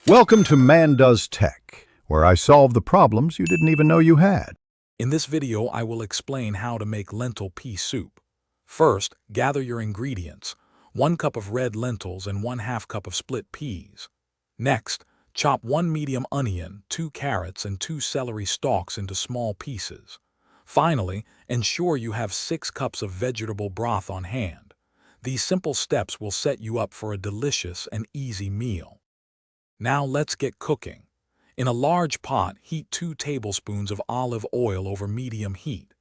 Welcome to Man Does Tech, where I solve the problems you didn't even know you had. In this video, I will explain how to make lentil pea soup. First, gather your ingredients: 1 cup of red lentils and 1/2 cup of split peas. Next, chop 1 medium onion, 2 carrots, and 2 celery stalks into small pieces. Finally, ensure you have 6 cups of vegetable broth on hand. These simple steps will set you up for a delicious and easy meal. Now let's get cooking. In a large pot, heat 2 tablespoons of olive oil over medium heat.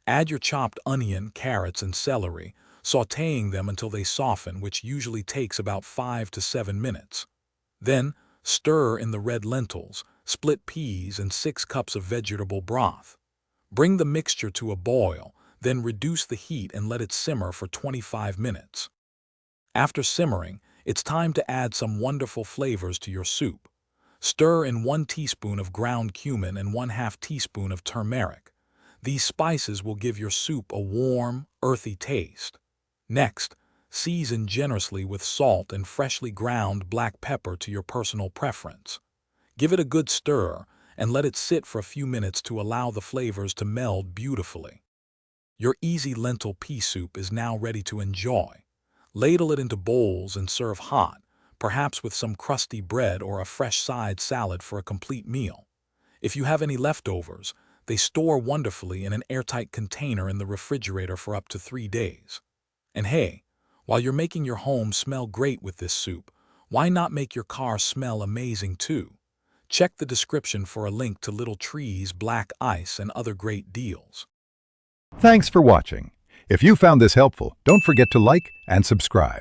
Add your chopped onion, carrots, and celery, sautéing them until they soften, which usually takes about 5 to 7 minutes. Then, stir in the red lentils, split peas, and 6 cups of vegetable broth. Bring the mixture to a boil, then reduce the heat and let it simmer for 25 minutes. After simmering, it's time to add some wonderful flavors to your soup. Stir in 1 teaspoon of ground cumin and 1/2 teaspoon of turmeric. These spices will give your soup a warm, earthy taste. Next, season generously with salt and freshly ground black pepper to your personal preference. Give it a good stir and let it sit for a few minutes to allow the flavors to meld beautifully. Your easy lentil pea soup is now ready to enjoy. Ladle it into bowls and serve hot, perhaps with some crusty bread or a fresh side salad for a complete meal. If you have any leftovers, they store wonderfully in an airtight container in the refrigerator for up to 3 days. And hey, while you're making your home smell great with this soup, why not make your car smell amazing too? Check the description for a link to Little Tree's black ice and other great deals. Thanks for watching. If you found this helpful, don't forget to like and subscribe.